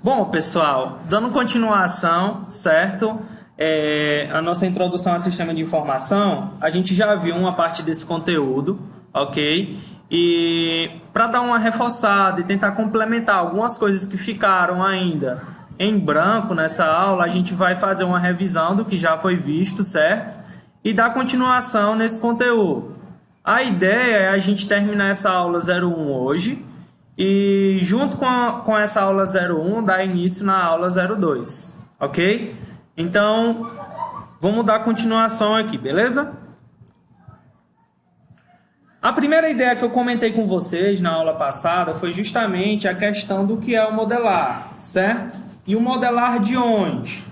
Bom, pessoal, dando continuação, certo? A nossa introdução ao sistema de informação, a gente já viu uma parte desse conteúdo, ok? E para dar uma reforçada e tentar complementar algumas coisas que ficaram ainda em branco nessa aula, a gente vai fazer uma revisão do que já foi visto, certo? E dar continuação nesse conteúdo. A ideia é a gente terminar essa aula 01 hoje e junto com essa aula 01 dar início na aula 02, ok? Então, vamos dar continuação aqui, beleza? A primeira ideia que eu comentei com vocês na aula passada foi justamente a questão do que é o modelar, certo? E o modelar de onde?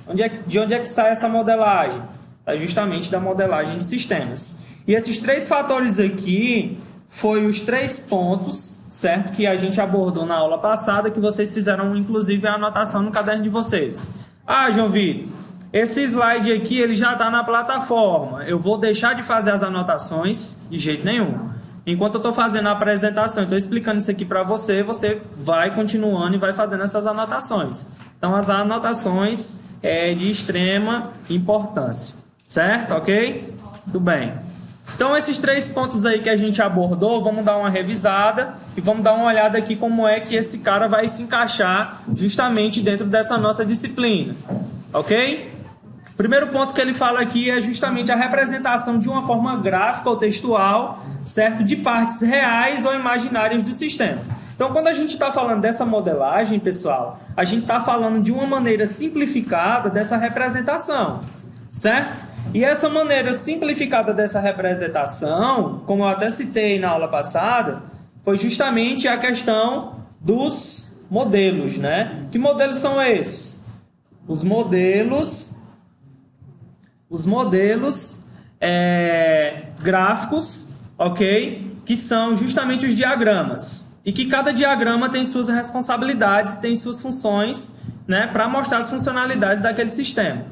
De onde é que sai essa modelagem? É justamente da modelagem de sistemas. E esses três fatores aqui foi os 3 pontos, certo? Que a gente abordou na aula passada, que vocês fizeram inclusive a anotação no caderno de vocês. Ah, João Vitor, esse slide aqui ele já está na plataforma. Eu vou deixar de fazer as anotações de jeito nenhum. Enquanto eu estou fazendo a apresentação, estou explicando isso aqui para você, você vai continuando e vai fazendo essas anotações. Então, as anotações é de extrema importância, certo? Ok? Tudo bem. Então, esses 3 pontos aí que a gente abordou, vamos dar uma revisada e vamos dar uma olhada aqui como é que esse cara vai se encaixar justamente dentro dessa nossa disciplina, ok? O primeiro ponto que ele fala aqui é justamente a representação de uma forma gráfica ou textual, certo? De partes reais ou imaginárias do sistema. Então, quando a gente está falando dessa modelagem, pessoal, a gente está falando de uma maneira simplificada dessa representação, certo? E essa maneira simplificada dessa representação, como eu até citei na aula passada, foi justamente a questão dos modelos, né? Que modelos são esses? Os modelos gráficos, ok? Que são justamente os diagramas. E que cada diagrama tem suas responsabilidades e tem suas funções, né? Para mostrar as funcionalidades daquele sistema.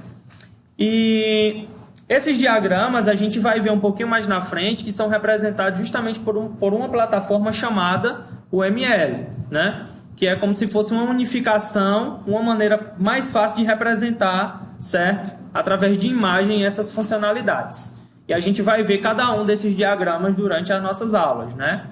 E esses diagramas a gente vai ver um pouquinho mais na frente, que são representados justamente por uma plataforma chamada UML, né? Que é como se fosse uma unificação, uma maneira mais fácil de representar, certo? Através de imagem essas funcionalidades. E a gente vai ver cada um desses diagramas durante as nossas aulas, né?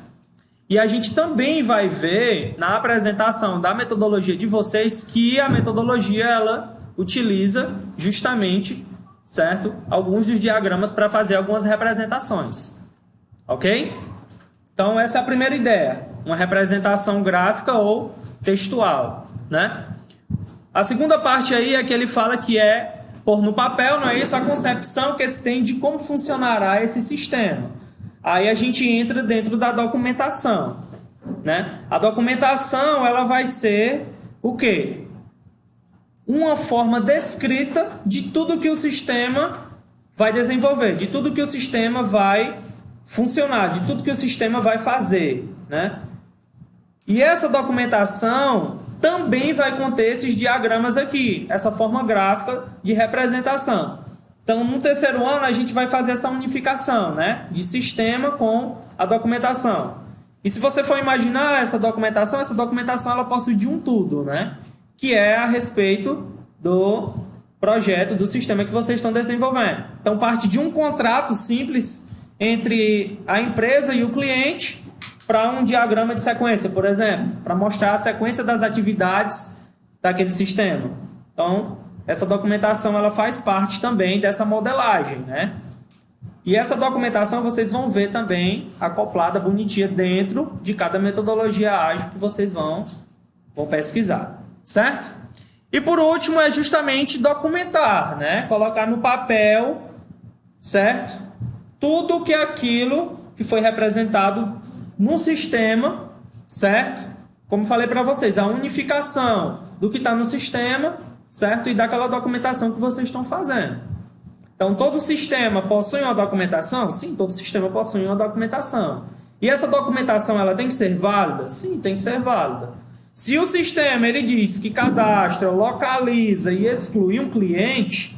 E a gente também vai ver na apresentação da metodologia de vocês que a metodologia ela utiliza justamente, certo? Alguns dos diagramas para fazer algumas representações. Ok? Então, essa é a primeira ideia. Uma representação gráfica ou textual, né? A segunda parte aí é que ele fala que é pôr no papel, não é isso? A concepção que se tem de como funcionará esse sistema. Aí a gente entra dentro da documentação, né? A documentação, ela vai ser o quê? Uma forma descrita de tudo que o sistema vai desenvolver, de tudo que o sistema vai funcionar, de tudo que o sistema vai fazer, né? E essa documentação também vai conter esses diagramas aqui, essa forma gráfica de representação. Então, no terceiro ano, a gente vai fazer essa unificação, né? De sistema com a documentação. E se você for imaginar essa documentação ela possui de um tudo, né? Que é a respeito do projeto, do sistema que vocês estão desenvolvendo. Então, parte de um contrato simples entre a empresa e o cliente para um diagrama de sequência, por exemplo, para mostrar a sequência das atividades daquele sistema. Então, essa documentação ela faz parte também dessa modelagem, né? E essa documentação vocês vão ver também acoplada, bonitinha, dentro de cada metodologia ágil que vocês vão pesquisar, certo? E por último é justamente documentar, né? Colocar no papel, certo? Tudo que é aquilo que foi representado no sistema, certo? Como falei para vocês, a unificação do que está no sistema, certo? E daquela documentação que vocês estão fazendo. Então, todo sistema possui uma documentação? Sim, todo sistema possui uma documentação. E essa documentação ela tem que ser válida? Sim, tem que ser válida. Se o sistema ele diz que cadastra, localiza e exclui um cliente,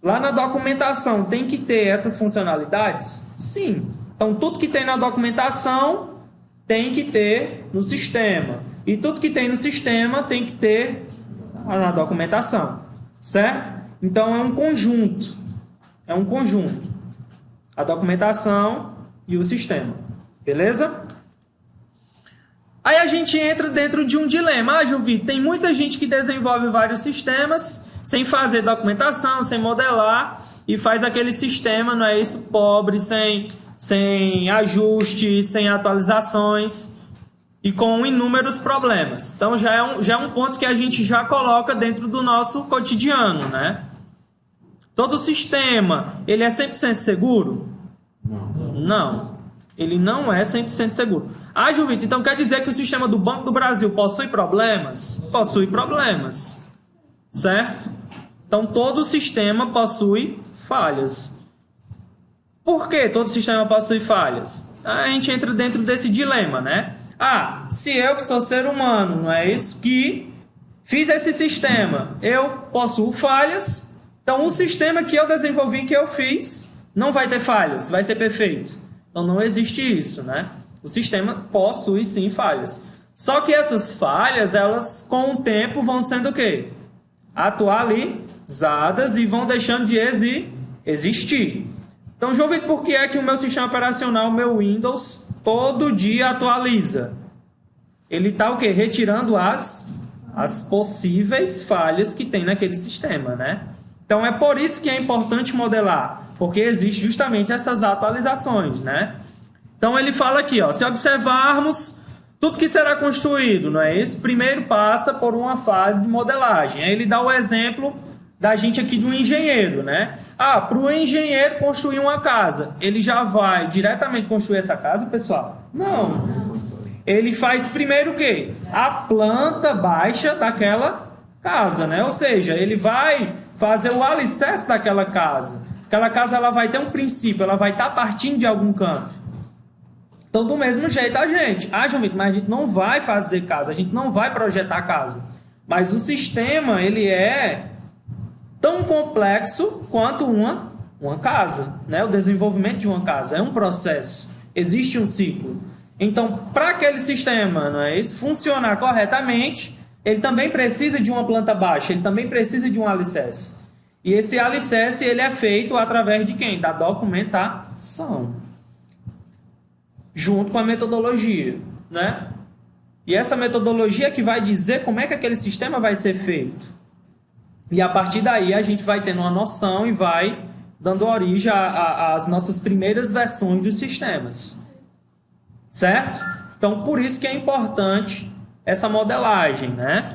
lá na documentação tem que ter essas funcionalidades? Sim. Então, tudo que tem na documentação tem que ter no sistema. E tudo que tem no sistema tem que ter na documentação, certo? Então é um conjunto. É um conjunto. A documentação e o sistema. Beleza? Aí a gente entra dentro de um dilema. Juvi, tem muita gente que desenvolve vários sistemas sem fazer documentação, sem modelar, e faz aquele sistema, não é isso? Pobre, sem ajuste, sem atualizações e com inúmeros problemas. Então já é um ponto que a gente já coloca dentro do nosso cotidiano, né? Todo sistema, ele é 100% seguro? Não. Ele não é 100% seguro. Juvito, então quer dizer que o sistema do Banco do Brasil possui problemas? Possui problemas. Certo? Então todo sistema possui falhas. Por que todo sistema possui falhas? A gente entra dentro desse dilema, né? Se eu que sou ser humano, não é isso, que fiz esse sistema, eu possuo falhas, então o sistema que eu desenvolvi, que eu fiz, não vai ter falhas, vai ser perfeito. Então não existe isso, né? O sistema possui sim falhas. Só que essas falhas, elas com o tempo vão sendo o quê? Atualizadas e vão deixando de existir. Então, João Vitor, por que é que o meu sistema operacional, o meu Windows, todo dia atualiza? Ele está o quê? Retirando as possíveis falhas que tem naquele sistema, né? Então, é por isso que é importante modelar, porque existe justamente essas atualizações, né? Então, ele fala aqui, ó, se observarmos tudo que será construído, não é isso? Primeiro passa por uma fase de modelagem. Aí ele dá o exemplo da gente aqui do engenheiro, né? Para o engenheiro construir uma casa, ele já vai diretamente construir essa casa, pessoal? Não. Ele faz primeiro o quê? A planta baixa daquela casa, né? Ou seja, ele vai fazer o alicerce daquela casa. Aquela casa, ela vai ter um princípio, ela vai estar partindo de algum canto. Então, do mesmo jeito, João Vitor, mas a gente não vai fazer casa, a gente não vai projetar casa. Mas o sistema, ele é tão complexo quanto uma casa, né? O desenvolvimento de uma casa é um processo, existe um ciclo. Então, para aquele sistema, não é isso, funcionar corretamente, ele também precisa de uma planta baixa, ele também precisa de um alicerce. E esse alicerce, ele é feito através de quem? Da documentação, junto com a metodologia, né? E essa metodologia que vai dizer como é que aquele sistema vai ser feito. E a partir daí a gente vai tendo uma noção e vai dando origem às nossas primeiras versões dos sistemas. Certo? Então, por isso que é importante essa modelagem, né?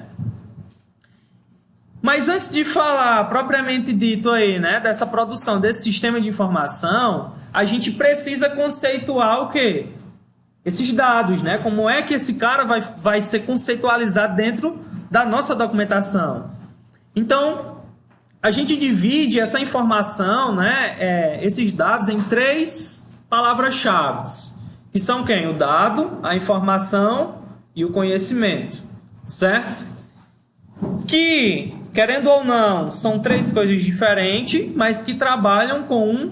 Mas antes de falar propriamente dito aí, né, dessa produção desse sistema de informação, a gente precisa conceituar o quê? Esses dados, né? Como é que esse cara vai ser conceitualizado dentro da nossa documentação? Então, a gente divide essa informação, né, esses dados em 3 palavras-chave, que são quem? O dado, a informação e o conhecimento, certo? Que, querendo ou não, são 3 coisas diferentes, mas que trabalham com um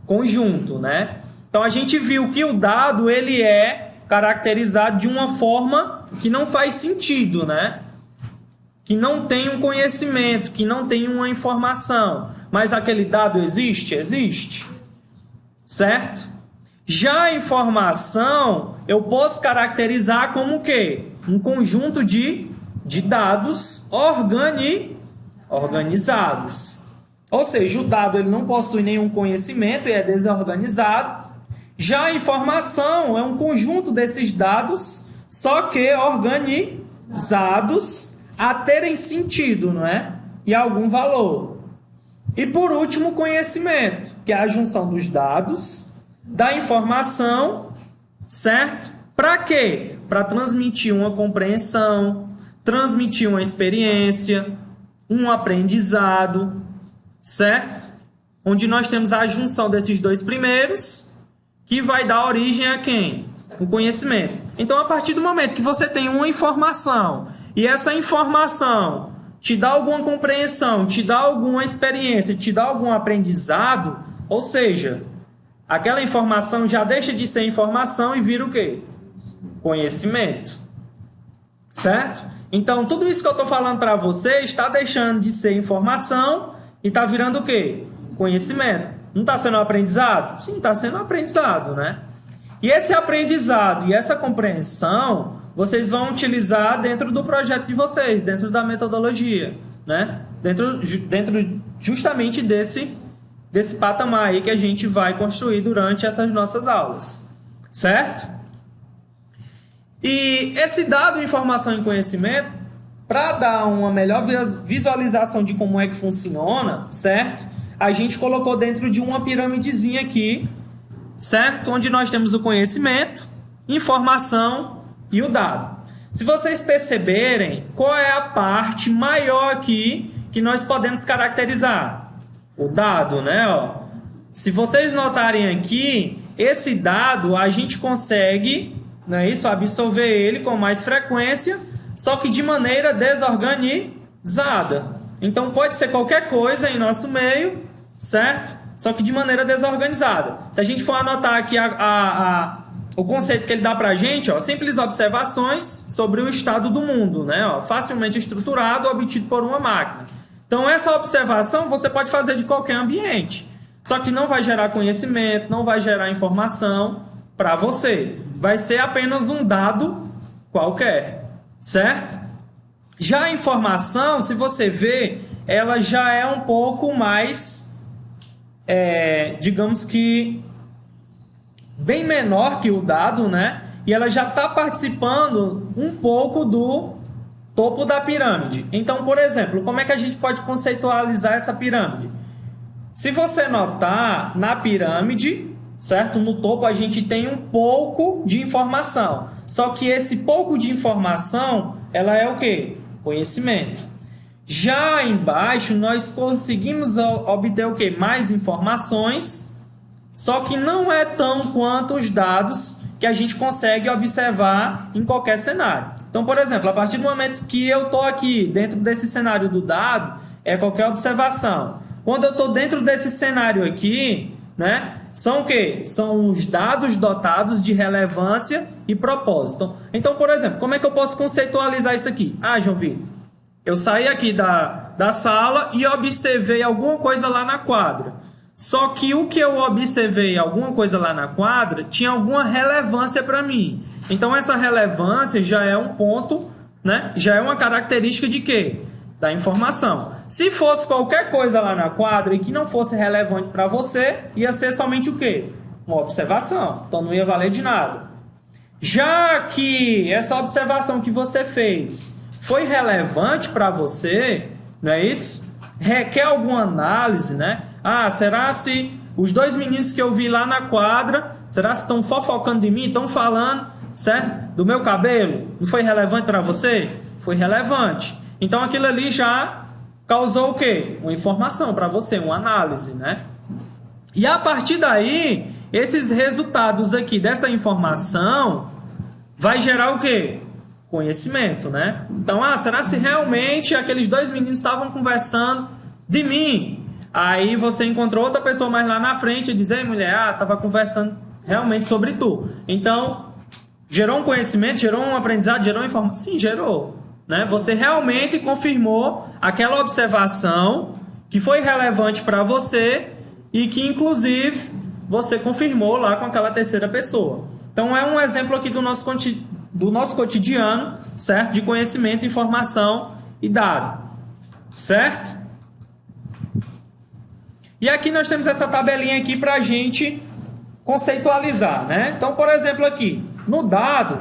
conjunto, né? Então, a gente viu que o dado, ele é caracterizado de uma forma que não faz sentido, né? Que não tem um conhecimento, que não tem uma informação. Mas aquele dado existe? Existe. Certo? Já a informação, eu posso caracterizar como o quê? Um conjunto de dados organizados. Ou seja, o dado ele não possui nenhum conhecimento e é desorganizado. Já a informação é um conjunto desses dados, só que organizados a terem sentido, não é? E algum valor. E por último, o conhecimento, que é a junção dos dados, da informação, certo? Para quê? Para transmitir uma compreensão, transmitir uma experiência, um aprendizado, certo? Onde nós temos a junção desses 2 primeiros, que vai dar origem a quem? O conhecimento. Então, a partir do momento que você tem uma informação e essa informação te dá alguma compreensão, te dá alguma experiência, te dá algum aprendizado, ou seja, aquela informação já deixa de ser informação e vira o quê? Conhecimento. certo? Então, tudo isso que eu estou falando para você está deixando de ser informação e está virando o quê? Conhecimento. Não está sendo um aprendizado? Sim, está sendo um aprendizado, né? E esse aprendizado e essa compreensão, vocês vão utilizar dentro do projeto de vocês, dentro da metodologia, né? Dentro justamente desse patamar aí que a gente vai construir durante essas nossas aulas, certo? E esse dado, informação e conhecimento, para dar uma melhor visualização de como é que funciona, certo? A gente colocou dentro de uma piramidezinha aqui, certo? Onde nós temos o conhecimento, informação e o dado. Se vocês perceberem, qual é a parte maior aqui que nós podemos caracterizar? O dado, né? Ó. Se vocês notarem aqui, esse dado a gente consegue, não é isso? Absorver ele com mais frequência, só que de maneira desorganizada. Então pode ser qualquer coisa em nosso meio, certo? Só que de maneira desorganizada. Se a gente for anotar aqui o conceito que ele dá para a gente, ó, simples observações sobre o estado do mundo, né? Ó, facilmente estruturado, obtido por uma máquina. Então essa observação você pode fazer de qualquer ambiente. Só que não vai gerar conhecimento, não vai gerar informação para você. Vai ser apenas um dado qualquer, certo? Já a informação, se você ver, ela já é um pouco mais, digamos que, bem menor que o dado, né? E ela já está participando um pouco do topo da pirâmide. Então, por exemplo, como é que a gente pode conceitualizar essa pirâmide? Se você notar, na pirâmide, certo? No topo a gente tem um pouco de informação. Só que esse pouco de informação, ela é o quê? Conhecimento. Já embaixo, nós conseguimos obter o quê? Mais informações, só que não é tão quanto os dados que a gente consegue observar em qualquer cenário. Então, por exemplo, a partir do momento que eu estou aqui dentro desse cenário do dado, é qualquer observação. Quando eu estou dentro desse cenário aqui, né, são o quê? São os dados dotados de relevância e propósito. Então, por exemplo, como é que eu posso conceitualizar isso aqui? Ah, João Vitor, eu saí aqui da sala e observei alguma coisa lá na quadra. Só que o que eu observei, alguma coisa lá na quadra, tinha alguma relevância para mim. Então, essa relevância já é um ponto, né? Já é uma característica de quê? Da informação. Se fosse qualquer coisa lá na quadra e que não fosse relevante para você, ia ser somente o quê? Uma observação. Então, não ia valer de nada. Já que essa observação que você fez foi relevante para você, não é isso? Requer alguma análise, né? Ah, será se os dois meninos que eu vi lá na quadra, será se estão fofocando de mim, estão falando, certo? Do meu cabelo? Não foi relevante para você? Foi relevante. Então aquilo ali já causou o quê? Uma informação para você, uma análise, né? E a partir daí, esses resultados aqui dessa informação vai gerar o quê? Conhecimento, né? Então, será se realmente aqueles dois meninos estavam conversando de mim? Aí você encontrou outra pessoa mais lá na frente e diz, ei, mulher, estava conversando realmente sobre tu. Então, gerou um conhecimento, gerou um aprendizado, gerou informação? Sim, gerou. Né? Você realmente confirmou aquela observação que foi relevante para você e que, inclusive, você confirmou lá com aquela terceira pessoa. Então, é um exemplo aqui do nosso cotidiano, certo? De conhecimento, informação e dado, certo? E aqui nós temos essa tabelinha aqui para a gente conceitualizar, né? Então, por exemplo, aqui, no dado,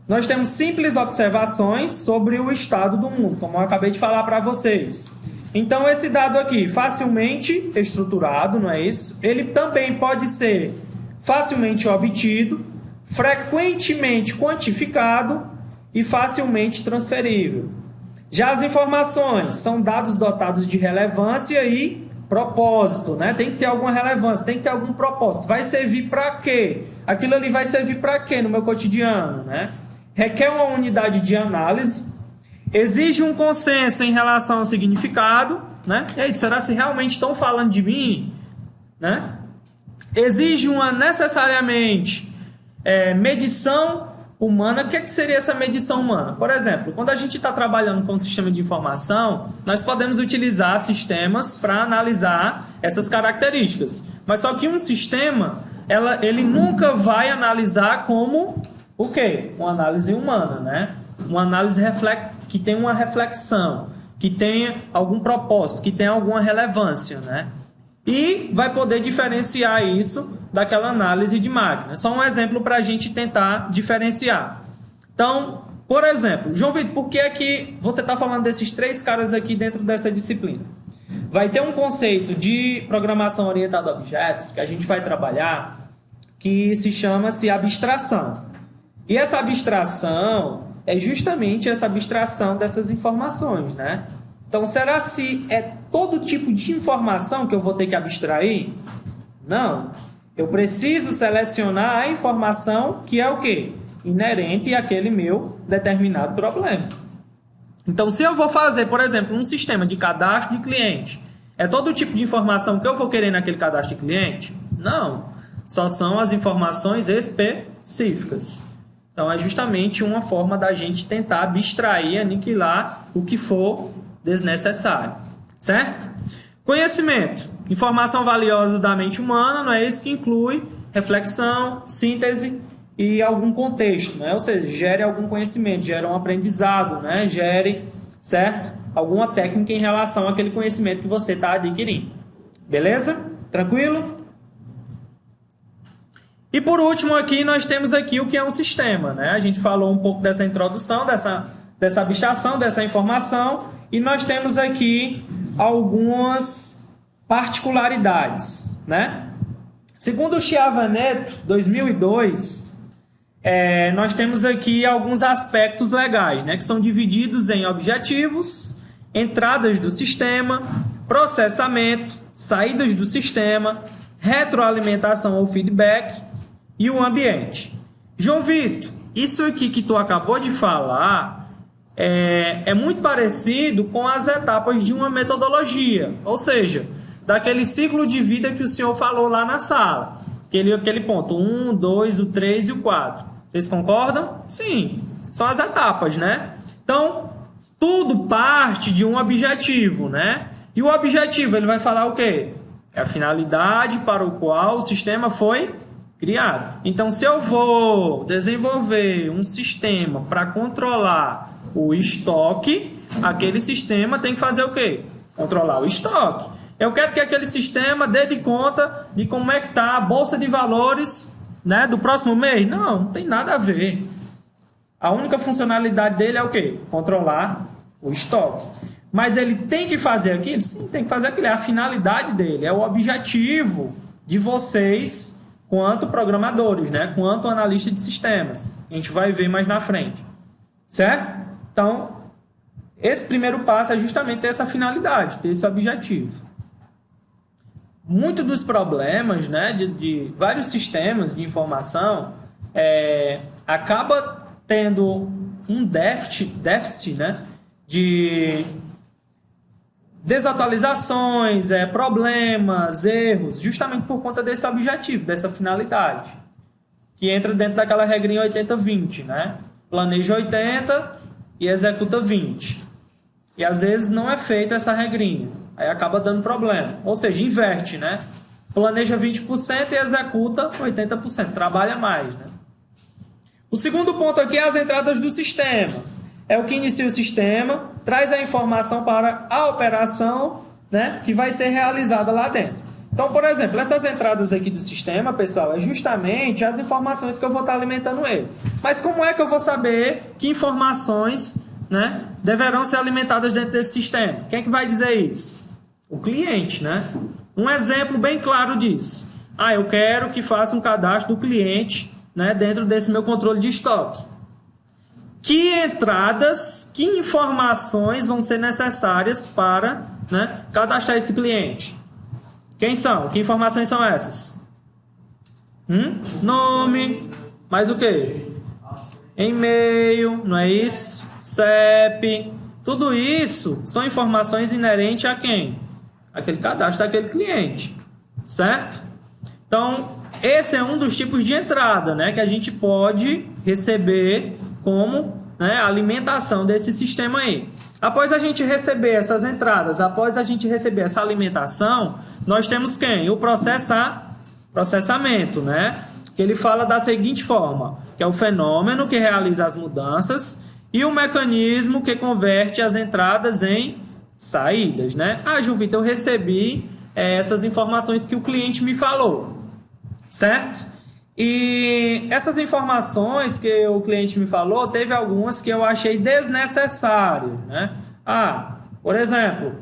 nós temos simples observações sobre o estado do mundo, como eu acabei de falar para vocês. Então, esse dado aqui, facilmente estruturado, não é isso? Ele também pode ser facilmente obtido, frequentemente quantificado e facilmente transferível. Já as informações são dados dotados de relevância e propósito, né? Tem que ter alguma relevância, tem que ter algum propósito. Vai servir para quê? Aquilo ali vai servir para quê no meu cotidiano, né? Requer uma unidade de análise, exige um consenso em relação ao significado, né? E aí, será se realmente estão falando de mim? Né? Exige uma necessariamente medição humana, o que seria essa medição humana? Por exemplo, quando a gente está trabalhando com um sistema de informação, nós podemos utilizar sistemas para analisar essas características. Mas só que um sistema, ele nunca vai analisar como o quê? Uma análise humana, né? Uma análise que tem uma reflexão, que tenha algum propósito, que tenha alguma relevância, né? E vai poder diferenciar isso daquela análise de máquina. Só um exemplo para a gente tentar diferenciar. Então, por exemplo, João Vitor, por que é que você está falando desses 3 caras aqui dentro dessa disciplina? Vai ter um conceito de programação orientada a objetos que a gente vai trabalhar que se chama-se abstração. E essa abstração é justamente essa abstração dessas informações, né? Então, será se é todo tipo de informação que eu vou ter que abstrair? Não. Eu preciso selecionar a informação que é o quê? Inerente àquele meu determinado problema. Então, se eu vou fazer, por exemplo, um sistema de cadastro de cliente, é todo tipo de informação que eu vou querer naquele cadastro de cliente? Não. Só são as informações específicas. Então, é justamente uma forma da gente tentar abstrair, aniquilar o que for desnecessário, certo? Conhecimento, informação valiosa da mente humana, não é isso que inclui reflexão, síntese e algum contexto, né? Ou seja, gere algum conhecimento, gere um aprendizado, né? Gere, certo? Alguma técnica em relação àquele conhecimento que você está adquirindo. Beleza? Tranquilo? E por último aqui, nós temos aqui o que é um sistema, né? A gente falou um pouco dessa introdução, dessa abstração, dessa informação, e nós temos aqui algumas particularidades, né? Segundo o Chiavaneto, 2002, nós temos aqui alguns aspectos legais, né? Que são divididos em objetivos, entradas do sistema, processamento, saídas do sistema, retroalimentação ou feedback e o ambiente. João Vitor, isso aqui que tu acabou de falar é muito parecido com as etapas de uma metodologia, ou seja, daquele ciclo de vida que o senhor falou lá na sala, aquele ponto 1, 2, o 3 e o 4. Vocês concordam? Sim, são as etapas, né? Então, tudo parte de um objetivo, né? E o objetivo, ele vai falar o quê? É a finalidade para o qual o sistema foi criado. Então, se eu vou desenvolver um sistema para controlar o estoque, aquele sistema tem que fazer o quê? Controlar o estoque. Eu quero que aquele sistema dê de conta de como é que está a bolsa de valores, né, do próximo mês. Não tem nada a ver. A única funcionalidade dele é o quê? Controlar o estoque. Mas ele tem que fazer aquilo? Sim, tem que fazer aquilo. É a finalidade dele, é o objetivo de vocês quanto programadores, né? Quanto analista de sistemas. A gente vai ver mais na frente. Certo? Então, esse primeiro passo é justamente ter essa finalidade, ter esse objetivo. Muitos dos problemas, né, de vários sistemas de informação acaba tendo um déficit, né, de desatualizações, problemas, erros, justamente por conta desse objetivo, dessa finalidade, que entra dentro daquela regrinha 80-20, né? Planeja 80 e executa 20. E às vezes não é feita essa regrinha, aí acaba dando problema. Ou seja, inverte, né? Planeja 20% e executa 80%, trabalha mais, né? O segundo ponto aqui é as entradas do sistema. É o que inicia o sistema, traz a informação para a operação, né, que vai ser realizada lá dentro. Então, por exemplo, essas entradas aqui do sistema, pessoal, é justamente as informações que eu vou estar alimentando ele. Mas como é que eu vou saber que informações, né, deverão ser alimentadas dentro desse sistema? Quem é que vai dizer isso? O cliente, né? Um exemplo bem claro disso. Eu quero que faça um cadastro do cliente, né, dentro desse meu controle de estoque. Que entradas, que informações vão ser necessárias para, né, cadastrar esse cliente? Quem são? Que informações são essas? Nome, mais o quê? E-mail, não é isso? CEP, tudo isso são informações inerentes a quem? Aquele cadastro daquele cliente, certo? Então, esse é um dos tipos de entrada, né, que a gente pode receber como, né, alimentação desse sistema aí. Após a gente receber essas entradas, após a gente receber essa alimentação, nós temos quem? O processamento, né? Que ele fala da seguinte forma, que é o fenômeno que realiza as mudanças e o mecanismo que converte as entradas em saídas, né? Ah, João Vitor, eu recebi essas informações que o cliente me falou, certo? E essas informações que o cliente me falou, teve algumas que eu achei desnecessário, né? Ah, por exemplo,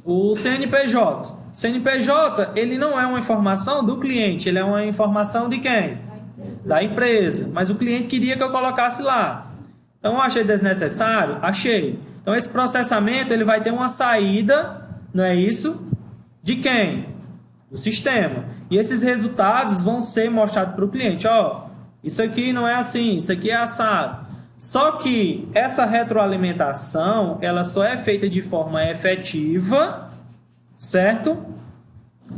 o CNPJ. CNPJ, ele não é uma informação do cliente, ele é uma informação de quem? Da empresa. Mas o cliente queria que eu colocasse lá. Então, eu achei desnecessário? Achei. Então, esse processamento, ele vai ter uma saída, não é isso? De quem? Do sistema. E esses resultados vão ser mostrados para o cliente. Ó, isso aqui não é assim, isso aqui é assado. Só que essa retroalimentação, ela só é feita de forma efetiva, certo?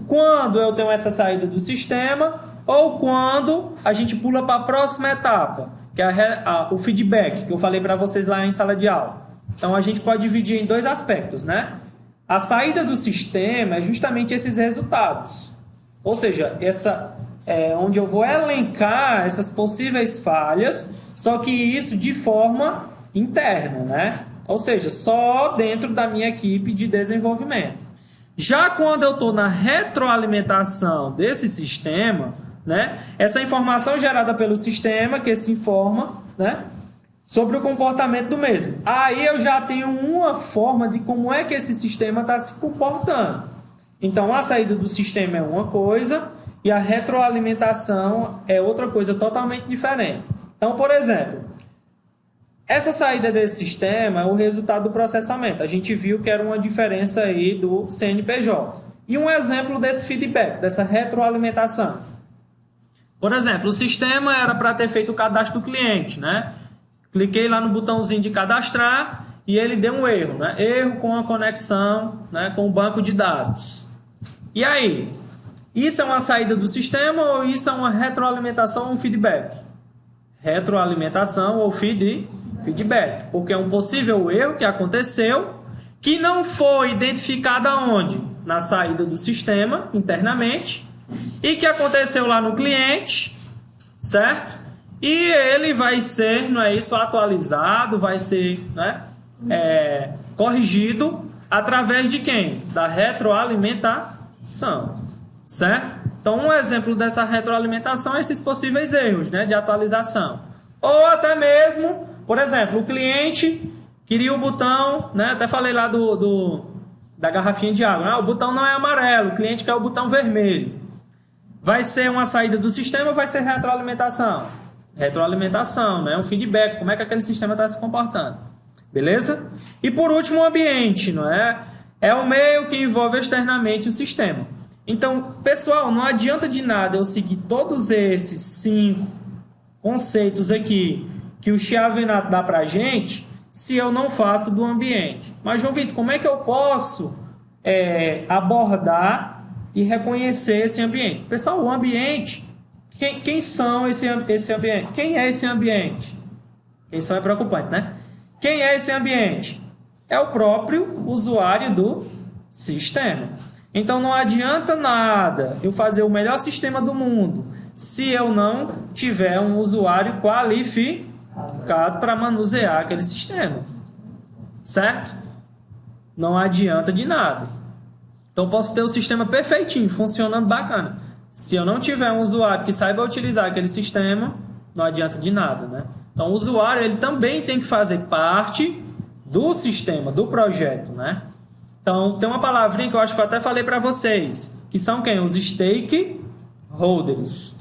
Quando eu tenho essa saída do sistema ou quando a gente pula para a próxima etapa, que é o feedback, que eu falei para vocês lá em sala de aula. Então, a gente pode dividir em dois aspectos, né? A saída do sistema é justamente esses resultados. Ou seja, essa onde eu vou elencar essas possíveis falhas, só que isso de forma interna, né? Ou seja, só dentro da minha equipe de desenvolvimento. Já quando eu estou na retroalimentação desse sistema, né? Essa informação gerada pelo sistema que se informa, né? Sobre o comportamento do mesmo. Aí eu já tenho uma forma de como é que esse sistema está se comportando. Então, a saída do sistema é uma coisa e a retroalimentação é outra coisa totalmente diferente. Então, por exemplo, essa saída desse sistema é o resultado do processamento. A gente viu que era uma diferença aí do CNPJ. E um exemplo desse feedback, dessa retroalimentação. Por exemplo, o sistema era para ter feito o cadastro do cliente, né? Cliquei lá no botãozinho de cadastrar e ele deu um erro, né? Erro com a conexão, né, com o banco de dados. E aí? Isso é uma saída do sistema ou isso é uma retroalimentação ou um feedback? Retroalimentação ou feedback. Porque é um possível erro que aconteceu que não foi identificado aonde? Na saída do sistema, internamente, e que aconteceu lá no cliente, certo? E ele vai ser, não é isso, atualizado, vai ser, né, corrigido através de quem? Da retroalimentação, certo? Então, um exemplo dessa retroalimentação é esses possíveis erros, né, de atualização. Ou até mesmo, por exemplo, o cliente queria o botão, né, até falei lá da garrafinha de água, né, o botão não é amarelo, o cliente quer o botão vermelho. Vai ser uma saída do sistema ou vai ser retroalimentação? Retroalimentação, né? Um feedback, como é que aquele sistema está se comportando. Beleza? E por último, o ambiente, não é? É o meio que envolve externamente o sistema. Então, pessoal, não adianta de nada eu seguir todos esses 5 conceitos aqui que o Chiavenato dá para a gente se eu não faço do ambiente. Mas, João Vitor, como é que eu posso abordar e reconhecer esse ambiente? Pessoal, o ambiente... Quem são esse ambiente? Quem é esse ambiente? Quem são é preocupante, né? Quem é esse ambiente? É o próprio usuário do sistema. Então, não adianta nada eu fazer o melhor sistema do mundo se eu não tiver um usuário qualificado para manusear aquele sistema. Certo? Não adianta de nada. Então, posso ter o sistema perfeitinho, funcionando bacana. Se eu não tiver um usuário que saiba utilizar aquele sistema, não adianta de nada, né? Então, o usuário ele também tem que fazer parte do sistema, do projeto, né? Então, tem uma palavrinha que eu acho que eu até falei para vocês, que são quem? Os stakeholders.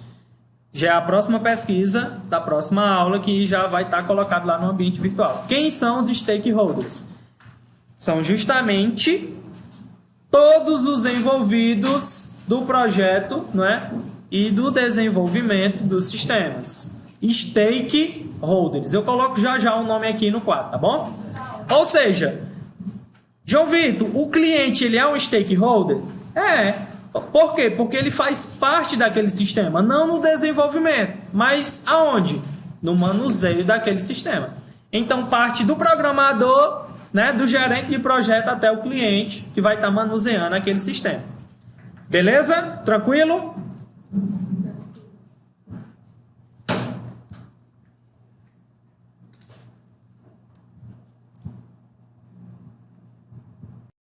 Já é a próxima pesquisa da próxima aula que já vai estar colocado lá no ambiente virtual. Quem são os stakeholders? São justamente todos os envolvidos do projeto, não é? E do desenvolvimento dos sistemas. Stakeholders. Eu coloco já o nome aqui no quadro, tá bom? Ou seja, João Vitor, o cliente ele é um stakeholder? É. Por quê? Porque ele faz parte daquele sistema, não no desenvolvimento, mas aonde? no manuseio daquele sistema. Então, parte do programador, né, do gerente de projeto até o cliente, que vai estar manuseando aquele sistema. Beleza? Tranquilo?